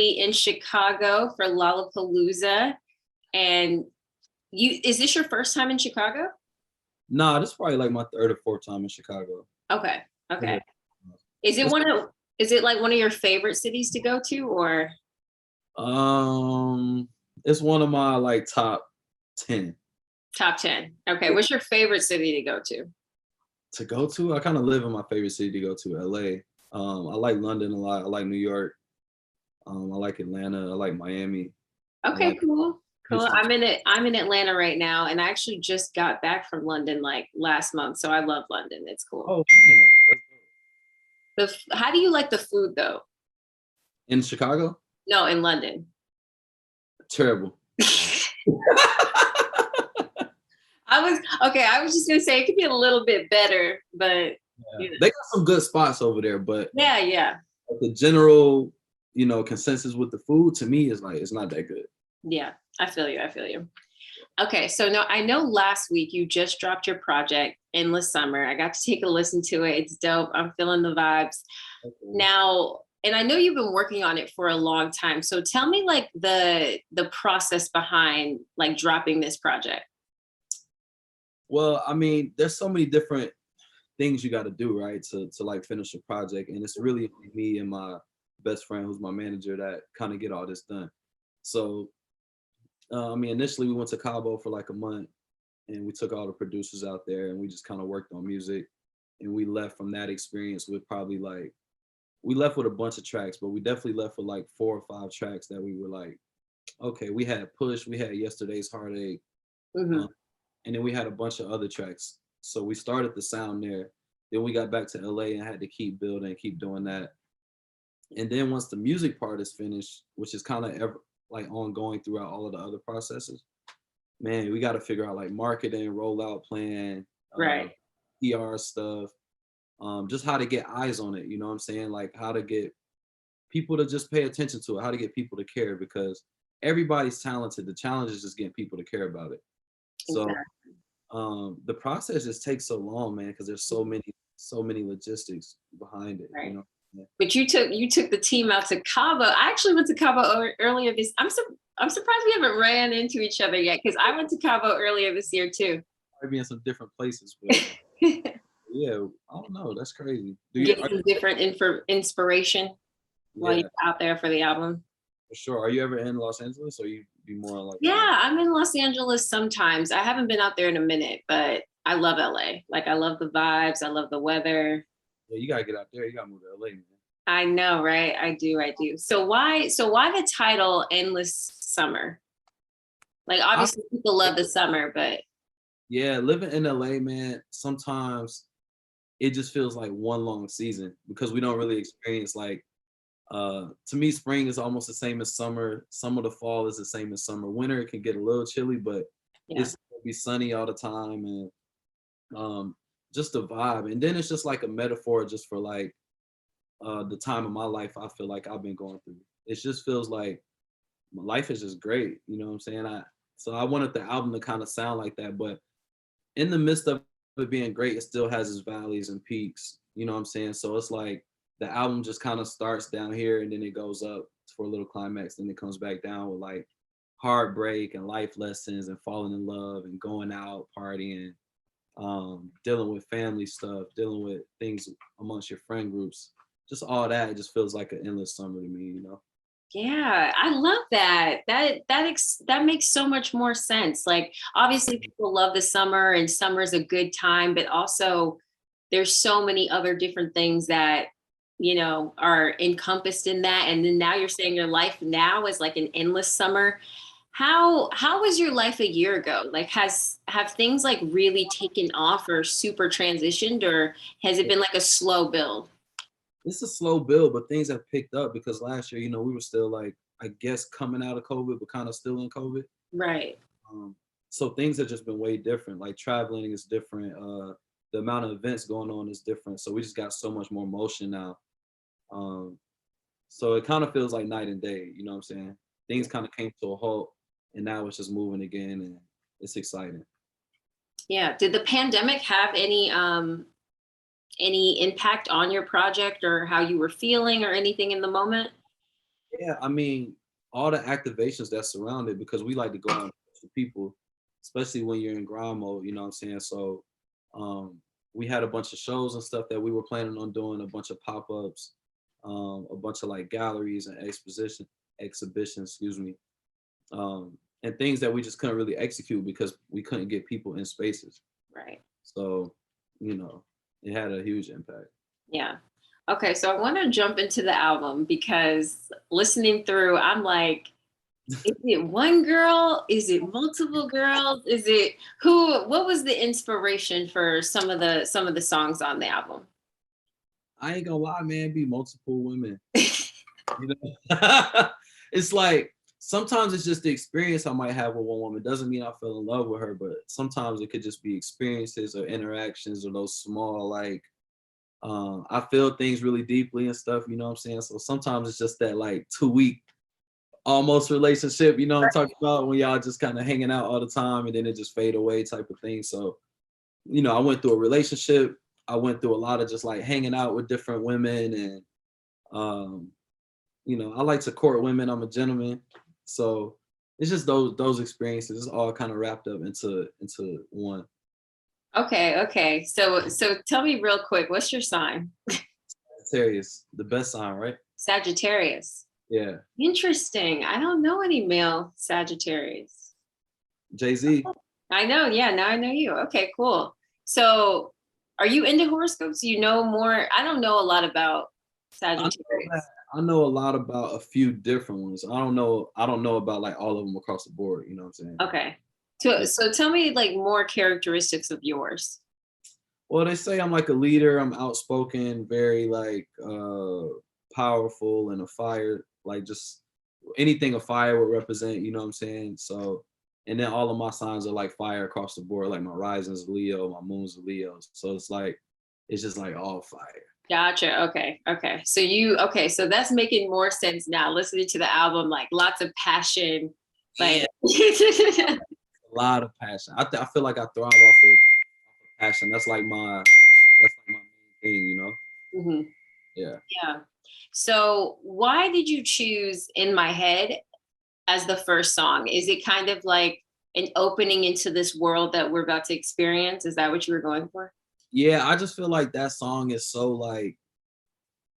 in Chicago for Lollapalooza. And is this your first time in Chicago? Nah, this is probably like my third or fourth time in Chicago. Okay. Yeah. Is it like one of your favorite cities to go to, or? It's one of my like top 10. Top 10. Okay. What's your favorite city to go to? I kind of live in my favorite city to go to, LA. I like London a lot. I like New York. I like Atlanta. I like Miami. Okay, cool. Houston. I'm in Atlanta right now, and I actually just got back from London like last month. So I love London. It's cool. Oh man, How do you like the food though? in Chicago? No, in London. Terrible. I was just gonna say it could be a little bit better, but yeah. They got some good spots over there, but yeah. The general, consensus with the food to me is like it's not that good. Yeah, I feel you. Okay, so now I know last week you just dropped your project, Endless Summer. I got to take a listen to it. It's dope. I'm feeling the vibes. Okay. Now, and I know you've been working on it for a long time. So tell me like the process behind like dropping this project. Well, I mean, there's so many different things you got to do, right, to like finish a project. And it's really me and my best friend, who's my manager, that kind of get all this done. So, initially we went to Cabo for like a month, and we took all the producers out there, and we just kind of worked on music. And we left from that experience with we left with a bunch of tracks, but we definitely left with like 4 or 5 tracks that we were like, okay, we had Push, we had Yesterday's Heartache, and then we had a bunch of other tracks. So we started the sound there. Then we got back to LA and had to keep building, keep doing that. And then once the music part is finished, which is kind of like ongoing throughout all of the other processes, man, we got to figure out like marketing, rollout plan, right, PR stuff, just how to get eyes on it. You know what I'm saying? Like how to get people to just pay attention to it, how to get people to care, because everybody's talented. The challenge is just getting people to care about it. So the process just takes so long, man, because there's so many logistics behind it. Right. You know? Yeah. But you took the team out to Cabo. I actually went to Cabo earlier this. I'm surprised we haven't ran into each other yet, because I went to Cabo earlier this year too. Maybe in some different places, but yeah, I don't know. That's crazy. Get some different inspiration while you're out there for the album. For sure. Are you ever in Los Angeles, or you be more like? Yeah, I'm in Los Angeles sometimes. I haven't been out there in a minute, but I love LA. Like I love the vibes. I love the weather. Yeah, you gotta get out there. You gotta move to LA, man. I know, right? I do. So why the title Endless Summer? Like obviously people love the summer, but yeah, living in LA, man, sometimes it just feels like one long season because we don't really experience like to me spring is almost the same as summer. Some of the fall is the same as summer. Winter it can get a little chilly, but it's gonna be sunny all the time, and just the vibe. And then it's just like a metaphor just for like the time of my life I feel like I've been going through. It just feels like my life is just great. You know what I'm saying? So I wanted the album to kind of sound like that, but in the midst of it being great, it still has its valleys and peaks. You know what I'm saying? So it's like the album just kind of starts down here and then it goes up for a little climax, then it comes back down with like heartbreak and life lessons and falling in love and going out partying, dealing with family stuff, dealing with things amongst your friend groups, just all that. It just feels like an endless summer to me, you know? Yeah, I love that. That makes so much more sense. Like obviously people love the summer and summer is a good time, but also there's so many other different things that, are encompassed in that. And then now you're saying your life now is like an endless summer. How was your life a year ago? Like have things like really taken off or super transitioned, or has it been like a slow build? It's a slow build, but things have picked up because last year, we were still like, I guess, coming out of COVID, but kind of still in COVID. Right. So things have just been way different. Like traveling is different. The amount of events going on is different. So we just got so much more motion now. So it kind of feels like night and day, you know what I'm saying? Things kind of came to a halt and now it's just moving again and it's exciting. Yeah. Did the pandemic have any impact on your project or how you were feeling or anything in the moment? Yeah, I mean, all the activations that surround it, because we like to go out with people, especially when you're in grind mode, you know what I'm saying? So um we had a bunch of shows and stuff that we were planning on doing, a bunch of pop-ups, a bunch of like galleries and exhibitions, excuse me. And things that we just couldn't really execute because we couldn't get people in spaces. Right. So, you know, it had a huge impact. Yeah. Okay, so I want to jump into the album because listening through, I'm like, is it one girl? Is it multiple girls? Is it who? What was the inspiration for some of the songs on the album? I ain't gonna lie, man, be multiple women. You know, it's like sometimes it's just the experience I might have with one woman. Doesn't mean I fell in love with her, but sometimes it could just be experiences or interactions or those small like I feel things really deeply and stuff, you know what I'm saying? So sometimes it's just that like 2 week almost relationship, you know what I'm talking about, when y'all just kind of hanging out all the time and then it just fade away type of thing. So, you know, I went through a relationship. I went through a lot of just like hanging out with different women and um you know, I like to court women. I'm a gentleman. So it's just those experiences. It's all kind of wrapped up into one. Okay, okay. So tell me real quick, what's your sign? Sagittarius, the best sign, right? Sagittarius. Yeah. Interesting. I don't know any male Sagittarius. Jay-Z. I know. Yeah, now I know you. Okay, cool. So are you into horoscopes? You know more? I don't know a lot about Sagittarius. I know a lot about a few different ones. I don't know about like all of them across the board, you know what I'm saying? Okay. So Yeah. so tell me like more characteristics of yours. Well, they say I'm like a leader, I'm outspoken, very like powerful and a fire, like just anything a fire would represent, you know what I'm saying? So and then all of my signs are like fire across the board, like my rising's Leo, my moon's Leo. So it's like it's just like all fire. Gotcha. Okay. Okay. Okay, so that's making more sense now. Listening to the album, like lots of passion. Like Yeah, a lot of passion. I feel like I thrive off of passion. That's like my main thing, you know? Mhm. Yeah. Yeah. So why did you choose In My Head as the first song? Is it kind of like an opening into this world that we're about to experience? Is that what you were going for? Yeah, I just feel like that song is so like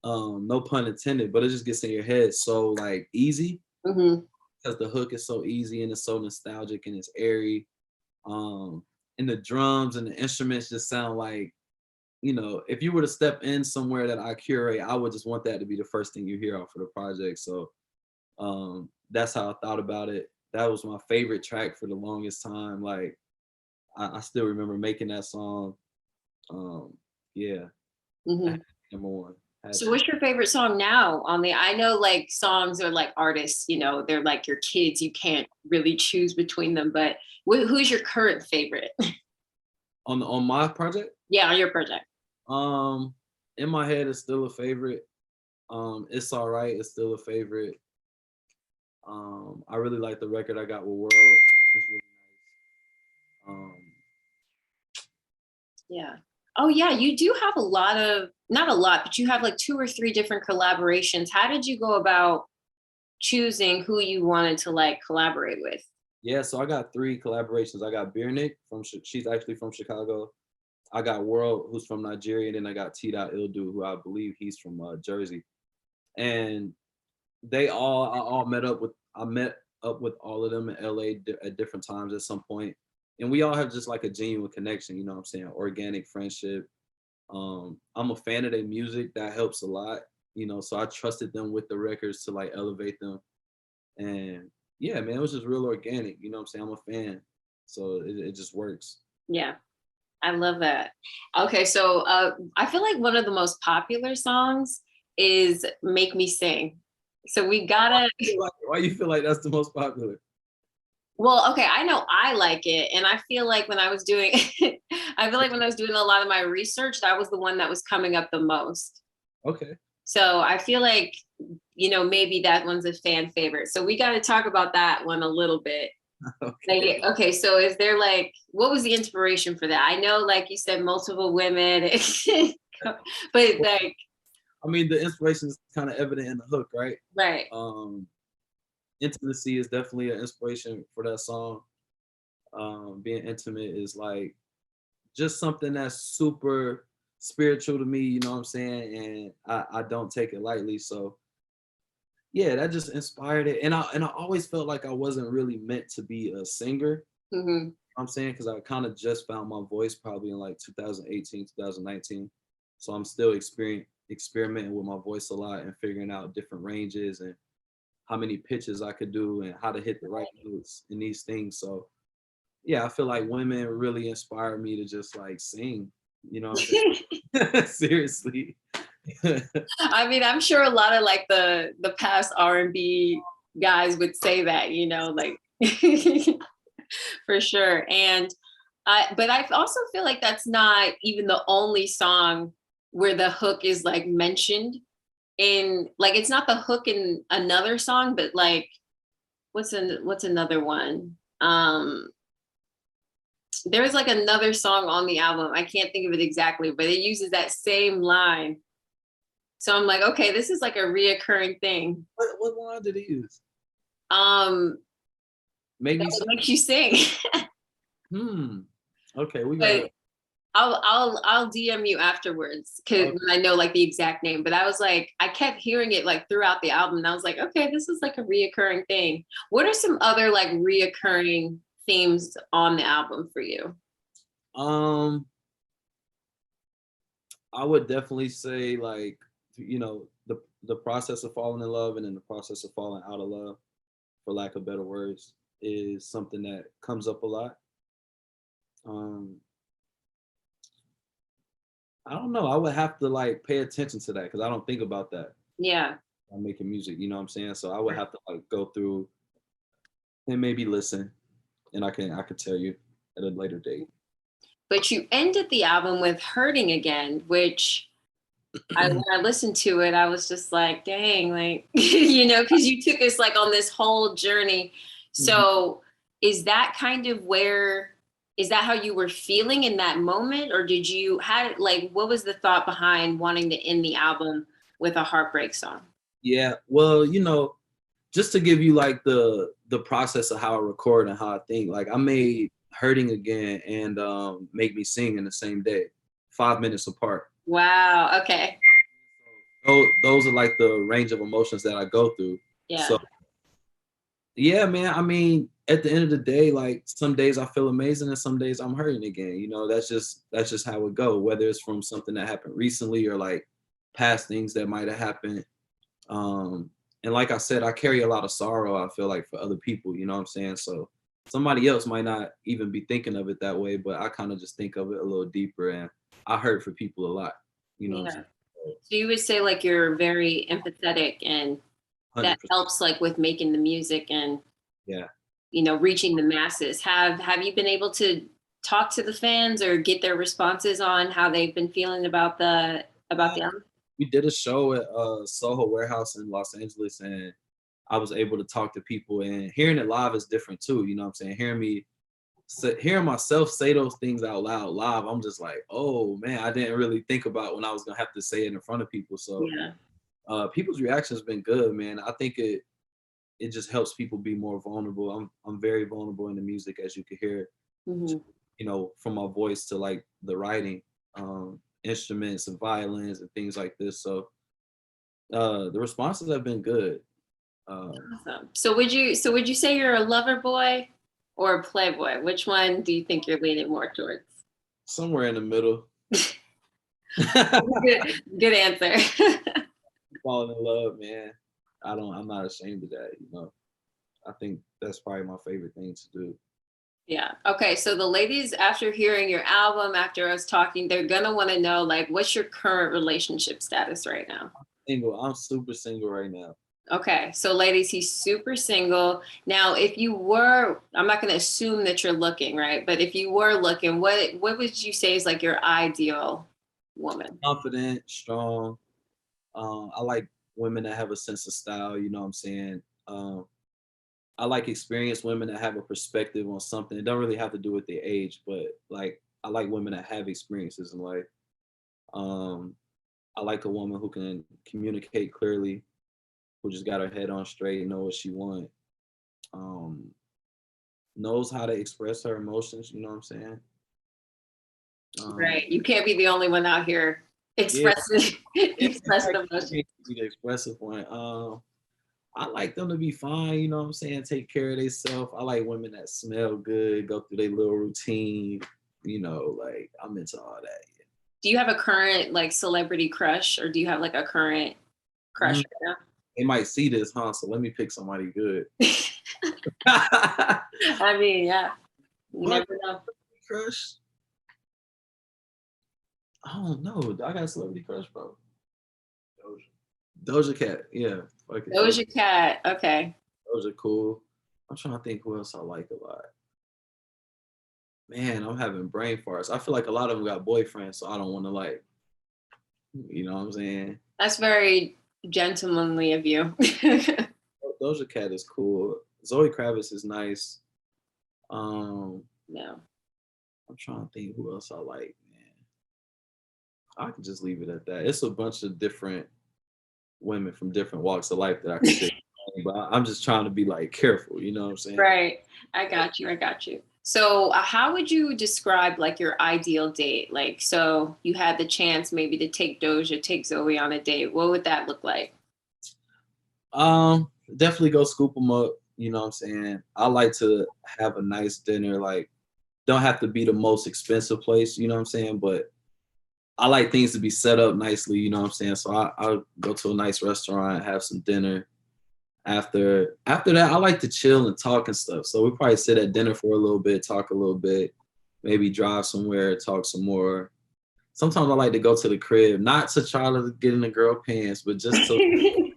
no pun intended, but it just gets in your head so like easy Hmm. because the hook is so easy and it's so nostalgic and it's airy. Um and the drums and the instruments just sound like, you know, if you were to step in somewhere that I curate, I would just want that to be the first thing you hear off of the project. So that's how I thought about it. That was my favorite track for the longest time. Like I still remember making that song. Yeah, I had Hmm. to be number one. Had So to. what's your favorite song now on the, I know like songs are like artists, they're like your kids. You can't really choose between them, but who's your current favorite? On my project, Yeah, on your project. um, in my head it's still a favorite. It's all right. It's still a favorite. I really like the record I got with World. It's really nice. Yeah. Oh yeah, you do have a lot of, not a lot, but you have like two or three different collaborations. How did you go about choosing who you wanted to like collaborate with? Yeah, so I got three collaborations. I got Beer Nick she's actually from Chicago. I got World, who's from Nigeria, and then I got T. Ildu, who I believe he's from Jersey. And I met up with all of them in LA at different times at some point, and we all have just like a genuine connection. You know what I'm saying? Organic friendship. I'm a fan of their music. That helps a lot. You know, so I trusted them with the records to like elevate them. And yeah, man, it was just real organic. You know what I'm saying? I'm a fan, so it just works. Yeah, I love that. Okay, so I feel like one of the most popular songs is Make Me Sing. So we gotta, Why you feel like that's the most popular? well, okay, I know I like it. And I feel like when I was doing, I feel like when I was doing a lot of my research, that was the one that was coming up the most. Okay. So I feel like, maybe that one's a fan favorite. So we got to talk about that one a little bit. Okay. Like, okay, so is there like, what was the inspiration for that? I know, like you said, multiple women, but like, I mean, the inspiration is kind of evident in the hook, right? Right. Um, Intimacy is definitely an inspiration for that song. Being intimate is like just something that's super spiritual to me, you know what I'm saying? And I don't take it lightly. So yeah, that just inspired it. And I always felt like I wasn't really meant to be a singer. Hmm. I'm saying because I kind of just found my voice probably in like 2018, 2019. So I'm still experimenting with my voice a lot and figuring out different ranges and how many pitches I could do and how to hit the right notes in these things. So yeah, I feel like women really inspire me to just like sing, you know what I'm saying? Seriously. I mean, I'm sure a lot of like the past R&B guys would say that, you know, like for sure. And but I also feel like that's not even the only song where the hook is like mentioned in, like, it's not the hook in another song, but like what's another one? There was like another song on the album. I can't think of it exactly, but it uses that same line. So I'm like, okay, this is like a reoccurring thing. What line did he use? Um, Make me that sing. makes you sing. Hmm. Okay, we got But it. I'll DM you afterwards because Okay. I know like the exact name. But I was like, I kept hearing it like throughout the album, and I was like, okay, this is like a reoccurring thing. What are some other like reoccurring themes on the album for you? Um, I would definitely say like, the process of falling in love and then the process of falling out of love, for lack of better words, is something that comes up a lot. Um, I don't know. I would have to like pay attention to that because I don't think about that. Yeah. I'm making music, you know what I'm saying? So I would have to like go through and maybe listen, and I could tell you at a later date. But you ended the album with Hurting Again, which when I listened to it, I was just like, dang, like, you know, because you took us like on this whole journey. Mhm. So is that kind of is that how you were feeling in that moment? Or did you, like, what was the thought behind wanting to end the album with a heartbreak song? Yeah, well, just to give you like the process of how I record and how I think, like I made Hurting Again and Make Me Sing in the same day, 5 minutes apart. Wow. Okay. Those are like the range of emotions that I go through. Yeah. So yeah, man. I mean, at the end of the day, like some days I feel amazing and some days I'm hurting again. That's just how it go. Whether it's from something that happened recently or like past things that might have happened. Um, and like I said, I carry a lot of sorrow, I feel like, for other people, you know what I'm saying? So somebody else might not even be thinking of it that way, but I kind of just think of it a little deeper and I hurt for people a lot, you know what I'm Yeah. saying? So you would say like you're very empathetic and that 100%. helps like with making the music and, Yeah. you know, reaching the masses. Have you been able to talk to the fans or get their responses on how they've been feeling about Uh, the album? we did a show at Soho Warehouse in Los Angeles and I was able to talk to people and hearing it live is different too, you know what I'm saying? Hearing myself say those things out loud live, I'm just like, oh man, I didn't really think about when I was gonna have to say it in front of people. So Yeah. people's reaction has been good, man. I think it just helps people be more vulnerable. I'm very vulnerable in the music, as you can hear, Hmm. from my voice to like the writing, instruments and violins and things like this. So the responses have been good. Um, Awesome. So would you say you're a lover boy or a playboy? Which one do you think you're leaning more towards? Somewhere in the middle. Good answer. Falling in love, man. I'm not ashamed of that. I think that's probably my favorite thing to do. Yeah. Okay. So the ladies, after hearing your album, after us talking, they're gonna want to know like, what's your current relationship status right now? Single. I'm super single right now. Okay. So ladies, he's super single. Now, if you were, I'm not gonna assume that you're looking, right? But if you were looking, what would you say is like your ideal woman? Confident, strong. I like women that have a sense of style, you know what I'm saying? I like experienced women that have a perspective on something. It don't really have to do with their age, but like I like women that have experiences in life. Um, I like a woman who can communicate clearly, who just got her head on straight, know what she want, um, knows how to express her emotions. You know what I'm saying? Um, Right. You can't be the only one out here yeah, expressing yeah, expressing exactly. emotion. Be the expressive one. I like them to be fine. You know what I'm saying? Take care of themselves. I like women that smell good, go through their little routine. You know, like I'm into all that. Do you have a current like celebrity crush, or do you have like a current crush Mm, right they might see this, huh? So let me pick somebody good. now? I mean, yeah, you But never know. crush, I don't know. I got a celebrity crush, bro. Doja Cat, yeah. Fuck it, Doja. Doja Cat. Okay. Doja cool. I'm trying to think who else I like a lot. Man, I'm having brain farts. I feel like a lot of them got boyfriends, so I don't want to like, you know what I'm saying? That's very gentlemanly of you. Doja Cat is cool. Zoe Kravitz is nice. Um, Yeah. I'm trying to think who else I like, man. I could just leave it at that. It's a bunch of different women from different walks of life that I could say. But I'm just trying to be like careful, you know what I'm saying? Right. I got you. I got you. So, how would you describe like your ideal date? Like, so you had the chance maybe to take Doja, take Zoe on a date. What would that look like? Definitely go scoop them up. You know what I'm saying? I like to have a nice dinner. Like, don't have to be the most expensive place. You know what I'm saying? But I like things to be set up nicely. You know what I'm saying? So I'll go to a nice restaurant, have some dinner. After that, I like to chill and talk and stuff. So we probably sit at dinner for a little bit, talk a little bit, maybe drive somewhere, talk some more. Sometimes I like to go to the crib, not to try to get in the girl pants, but just to, you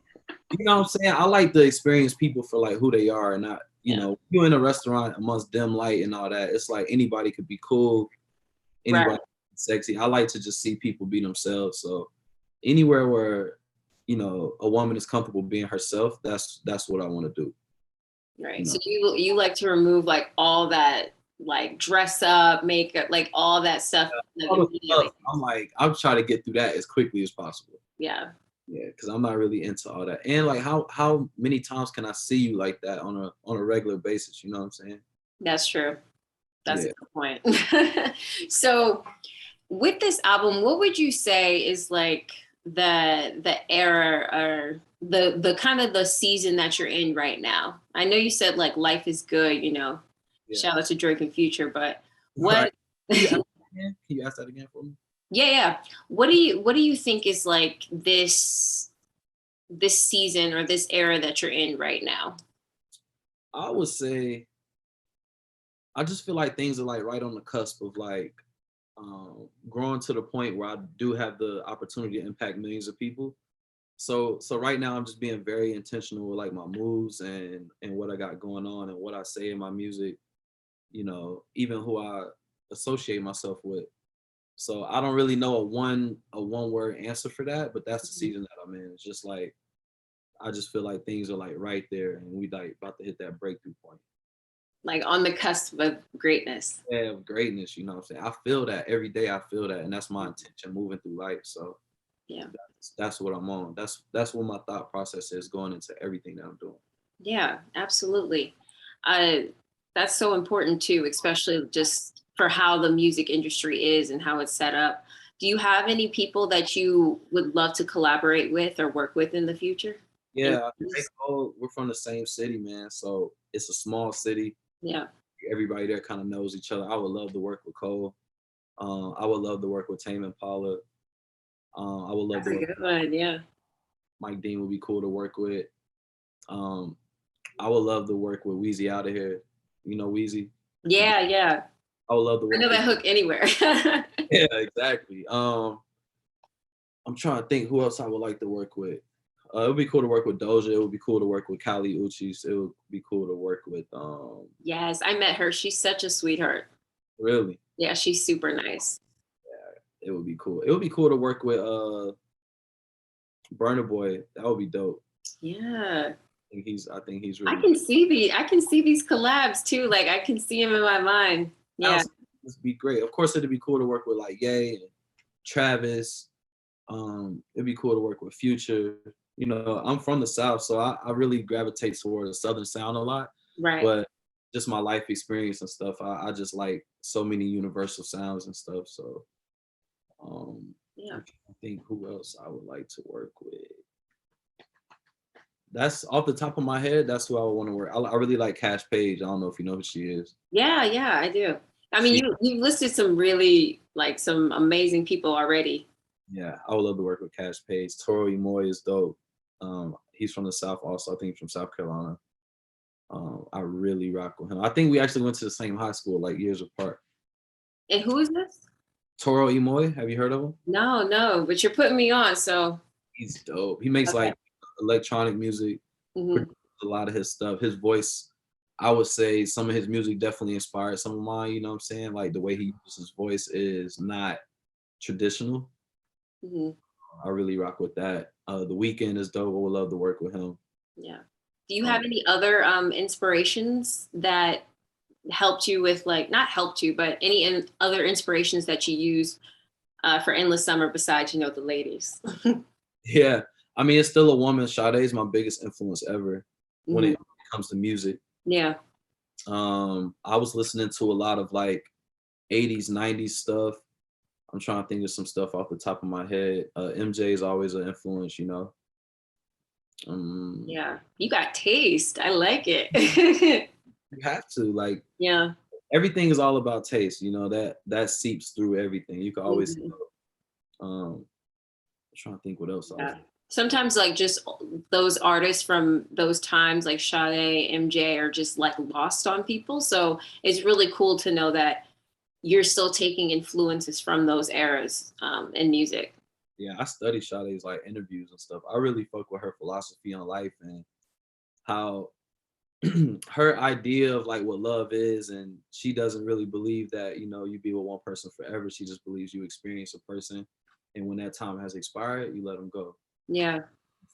know what I'm saying? I like to experience people for like who they are and not, you Yeah. know, you in a restaurant amongst dim light and all that. It's like anybody could be cool, Right. anybody sexy. I like to just see people be themselves. So anywhere where, you know, a woman is comfortable being herself, that's what I want to do. You Right. know. So you like to remove like all that like dress up, makeup, like all that stuff like All the immediately. stuff, I'm like, I'm trying to get through that as quickly as possible. Yeah. Yeah, because I'm not really into all that. And like, how many times can I see you like that on a regular basis? You know what I'm saying? That's true. That's a Yeah. good point. So with this album, what would you say is like the era or the kind of the season that you're in right now? I know you said like life is good, you know, Yeah. shout out to Drake and Future, but Right. what Can you ask that again? Can you ask that again for me? yeah, yeah. What do you think is like this season or this era that you're in right now? I would say I just feel like things are like right on the cusp of like growing to the point where I do have the opportunity to impact millions of people. So right now I'm just being very intentional with like my moves and what I got going on and what I say in my music, you know, even who I associate myself with. So I don't really know a one word answer for that, but that's the season that I'm in. It's just like I just feel like things are like right there and we like about to hit that breakthrough point. Like on the cusp of greatness. Yeah, of greatness, you know what I'm saying? I feel that every day I feel that and that's my intention moving through life. So Yeah. that's what I'm on. That's what my thought process is going into everything that I'm doing. Yeah, absolutely. Uh, that's so important too, especially just for how the music industry is and how it's set up. Do you have any people that you would love to collaborate with or work with in the future? In- Yeah, J. Cole, we're from the same city, man. So it's a small city. yeah, Everybody there kind of knows each other. I would love to work with Cole. I would love to work with Tame Impala. I would love that's to a work. good one. Yeah. Mike Dean would be cool to work with. Um, I would love to work with Wheezy out of here. You know Wheezy. Yeah, yeah. I would love to I know work with. that hook anywhere. Yeah, exactly. I'm trying to think who else I would like to work with. It would be cool to work with Doja. It would be cool to work with Kali Uchis. It would be cool to work with. Yes, I met her. She's such a sweetheart. Really, Yeah, she's super nice. it would be cool. It would be cool to work with Burna Boy. That would be dope. Yeah. I think he's I really. can see these collabs too. Like I can see them in my mind. That Yeah. would be great. Of course, it'd be cool to work with like Ye and Travis. It'd be cool to work with Future. You know, I'm from the South, so I really gravitate toward the Southern sound a lot. Right. But just my life experience and stuff, I just like so many universal sounds and stuff. So Yeah. I think who else I would like to work with. That's off the top of my head. That's who I would want to work. I really like Cash Page. I don't know if you know who she is. Yeah, yeah, I do. I mean, She, you've listed some really like some amazing people already. yeah, I would love to work with Cash Page. Toro Imoy is dope. He's from the South also. I think he's from South Carolina. I really rock with him. I think we actually went to the same high school, like years apart. And who is this? Toro Imoy, have you heard of him? No, no, but you're putting me on, so He's dope. He makes okay. like electronic music, Hmm. a lot of his stuff. His voice, I would say some of his music definitely inspired some of mine, you know what I'm saying? Like the way he uses his voice is not traditional. Hmm. I really rock with that. The Weeknd is dope. I would love to work with him. Yeah. Do you have Um, any other inspirations that helped you with like not helped you, but any other inspirations that you use for Endless Summer besides, you know, the ladies? yeah, I mean, it's still a woman. Sade is my biggest influence ever when Hmm. it comes to music. Yeah. I was listening to a lot of like 80s, 90s stuff. I'm trying to think of some stuff off the top of my head. MJ is always an influence, you know. Um, Yeah. You got taste. I like it. you have to like Yeah. everything is all about taste, you know, that seeps through everything. You can always Mhm. I'm trying to think what else I was. Yeah. Sometimes like just those artists from those times like Sade, MJ are just like lost on people. So it's really cool to know that you're still taking influences from those eras in music. Yeah, I study Sade's like interviews and stuff. I really fuck with her philosophy on life and how her idea of like what love is, and she doesn't really believe that you know you be with one person forever. She just believes you experience a person, and when that time has expired, you let them go. Yeah.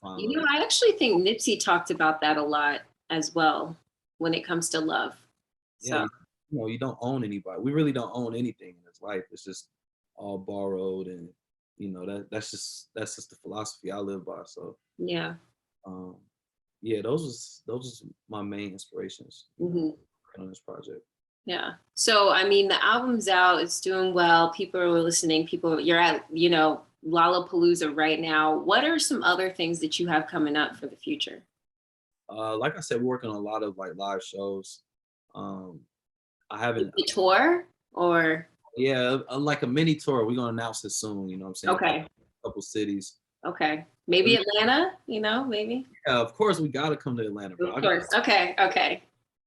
Find You love. know, I actually think Nipsey talked about that a lot as well when it comes to love. Yeah, So, you know, you don't own anybody. We really don't own anything in this life. It's just all borrowed, and you know that's just the philosophy I live by. So, yeah. um, yeah, those was my main inspirations. You know, Hmm. working on this project. Yeah. So, I mean, the album's out, it's doing well. People are listening. You're at, you know, Lollapalooza right now. What are some other things that you have coming up for the future? Like I said, we're working on a lot of like live shows. Um, I haven't, The tour or, yeah, like a mini tour. We're gonna announce it soon. You know what I'm saying? okay. A couple cities. Okay. Maybe Atlanta, you know, maybe. Yeah, of course we gotta come to Atlanta, bro. Of course. Okay. Okay.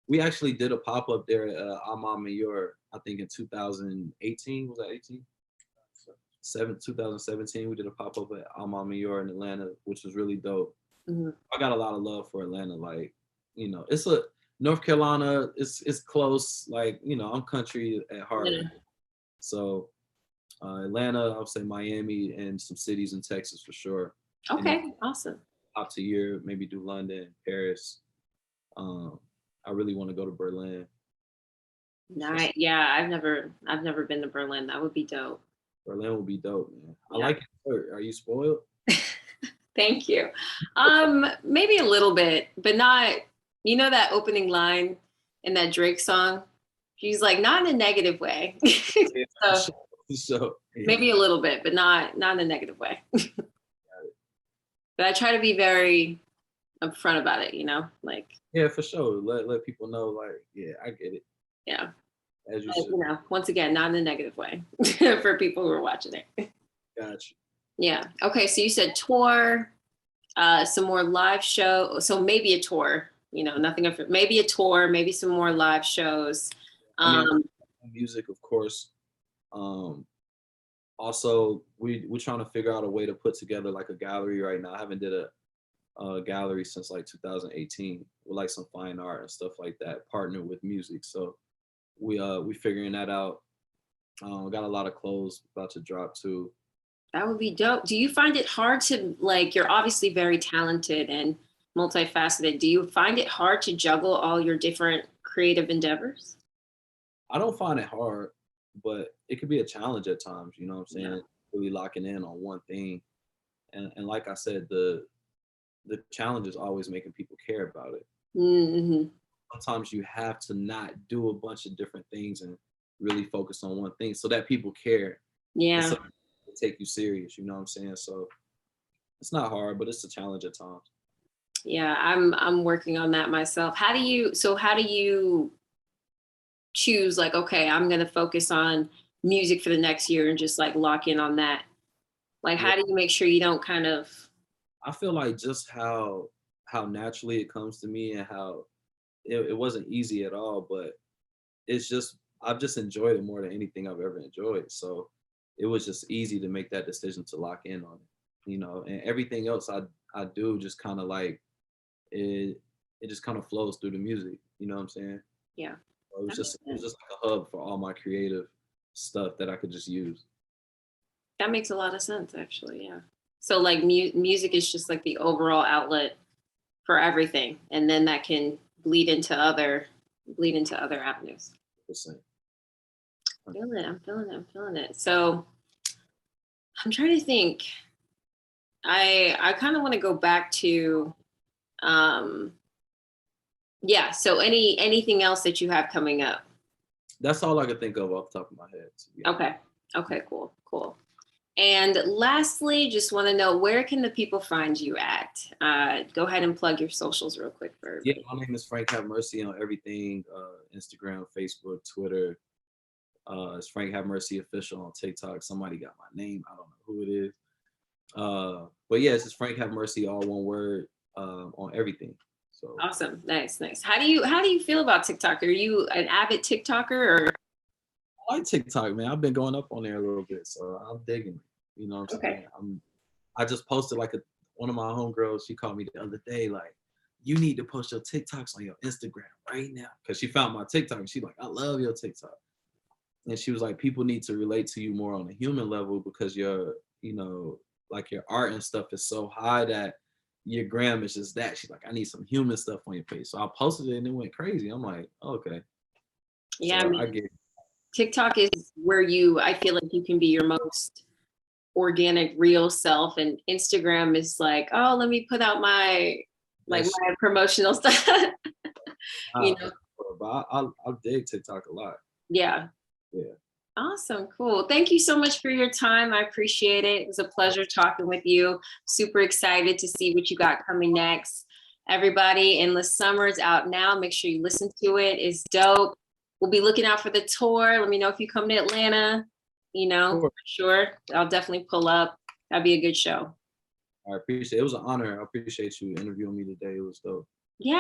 We actually did a pop up there at Alma Mayor. I think in 2018 was that 18? 2017. We did a pop up at Alma Mayor in Atlanta, which was really dope. Mhm. I got a lot of love for Atlanta. Like, you know, it's a North Carolina. It's close. Like, you know, I'm country at heart. Yeah. So Atlanta, I would say Miami, and some cities in Texas for sure. And then Okay. Awesome. out to year, maybe do London, Paris. Um, I really want to go to Berlin. So Nice. Yeah, I've never been to Berlin. That would be dope. Berlin will be dope, man. I Yeah. like it. Are you spoiled? Thank you. Maybe a little bit, but not, you know, that opening line in that Drake song? She's like, not in a negative way. Yeah, for So sure. For sure. Yeah. maybe a little bit, but not in a negative way. But I try to be very upfront about it, you know, like, Yeah, for sure. Let people know, like, yeah, I get it. yeah. As you But, should. you know, once again, not in a negative way for people who are watching it. Got you. Yeah. Okay. So you said tour, some more live show. So maybe a tour, you know, nothing of maybe a tour, maybe some more live shows. I mean, Um, music, of course. Um, Also, we're trying to figure out a way to put together like a gallery right now. I haven't did a gallery since like 2018 with like some fine art and stuff like that, partner with music. So we figuring that out. Got a lot of clothes about to drop too. that would be dope. Do you find it hard to like, you're obviously very talented and multifaceted. Do you find it hard to juggle all your different creative endeavors? I don't find it hard, but it could be a challenge at times. You know what I'm Yeah. saying? Really locking in on one thing. And like I said, the challenge is always making people care about it. Mm-hmm. Sometimes you have to not do a bunch of different things and really focus on one thing so that people care. And Yeah. so they take you serious, you know what I'm saying? So it's not hard, but it's a challenge at times. Yeah, I'm working on that myself. How do you choose, like, okay, I'm gonna focus on music for the next year and just like lock in on that? Like, Yeah, how do you make sure you don't kind of, I feel like just how naturally it comes to me and how it wasn't easy at all, but it's just I've just enjoyed it more than anything I've ever enjoyed. So it was just easy to make that decision to lock in on it, you know, and everything else I do just kind of like it just kind of flows through the music, you know what I'm saying? yeah, So that makes it was sense. just like a hub for all my creative stuff that I could just use. That makes a lot of sense, actually. Yeah. So like music is just like the overall outlet for everything, and then that can bleed into other avenues. Percent. Feel it. I'm feeling it. I'm feeling it. So I'm trying to think. I kind of want to go back to um yeah. So anything else that you have coming up? That's all I could think of off the top of my head. To be honest. Okay. Okay. Cool. Cool. And lastly, just want to know, where can the people find you at? Go ahead and plug your socials real quick for Yeah, everybody. my name is Frank Have Mercy on everything, Instagram, Facebook, Twitter. It's Frank Have Mercy official on TikTok. Somebody got my name. I don't know who it is. But yeah, it's just Frank Have Mercy, all one word, on everything. So Awesome. Nice, nice. How do you feel about TikTok? Are you an avid TikToker or I like TikTok, man. I've been going up on there a little bit, so I'm digging it. You know what I'm okay. saying? I just posted like one of my homegirls. She called me the other day, like, you need to post your TikToks on your Instagram right now, because she found my TikTok and she's like, I love your TikTok. And she was like, people need to relate to you more on a human level because you know, like your art and stuff is so high that your gram is just that. She's like, I need some human stuff on your page. So I posted it and it went crazy. I'm like, okay. Yeah, I So mean, I get TikTok is where I feel like you can be your most organic, real self, and Instagram is like, oh, let me put out my that like shit. my promotional stuff. you know? But I dig TikTok a lot. Yeah. Yeah. Awesome. Cool. Thank you so much for your time. I appreciate it. It was a pleasure talking with you. Super excited to see what you got coming next. Everybody, Endless Summer's out now. Make sure you listen to it. It's dope. We'll be looking out for the tour. Let me know if you come to Atlanta, Sure. for sure. I'll definitely pull up. That'd be a good show. I appreciate it. It was an honor. I appreciate you interviewing me today. It was dope.